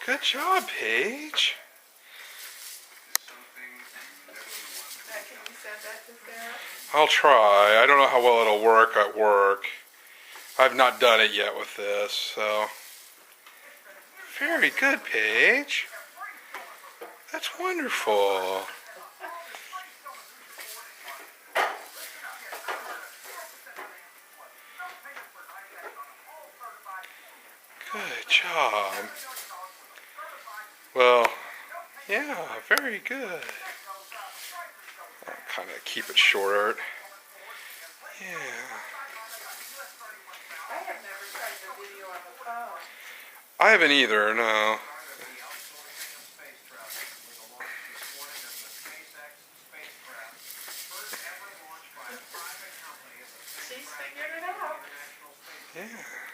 Good job, Paige. Can you send that to Sarah? I'll try. I don't know how well it'll work at work. I've not done it yet with this, so. Very good, Paige. That's wonderful. Good job. Well, yeah, very good. I'll kind of keep it short. Yeah. I have never tried the video on the phone. I haven't either, no. She's figured it out. Yeah.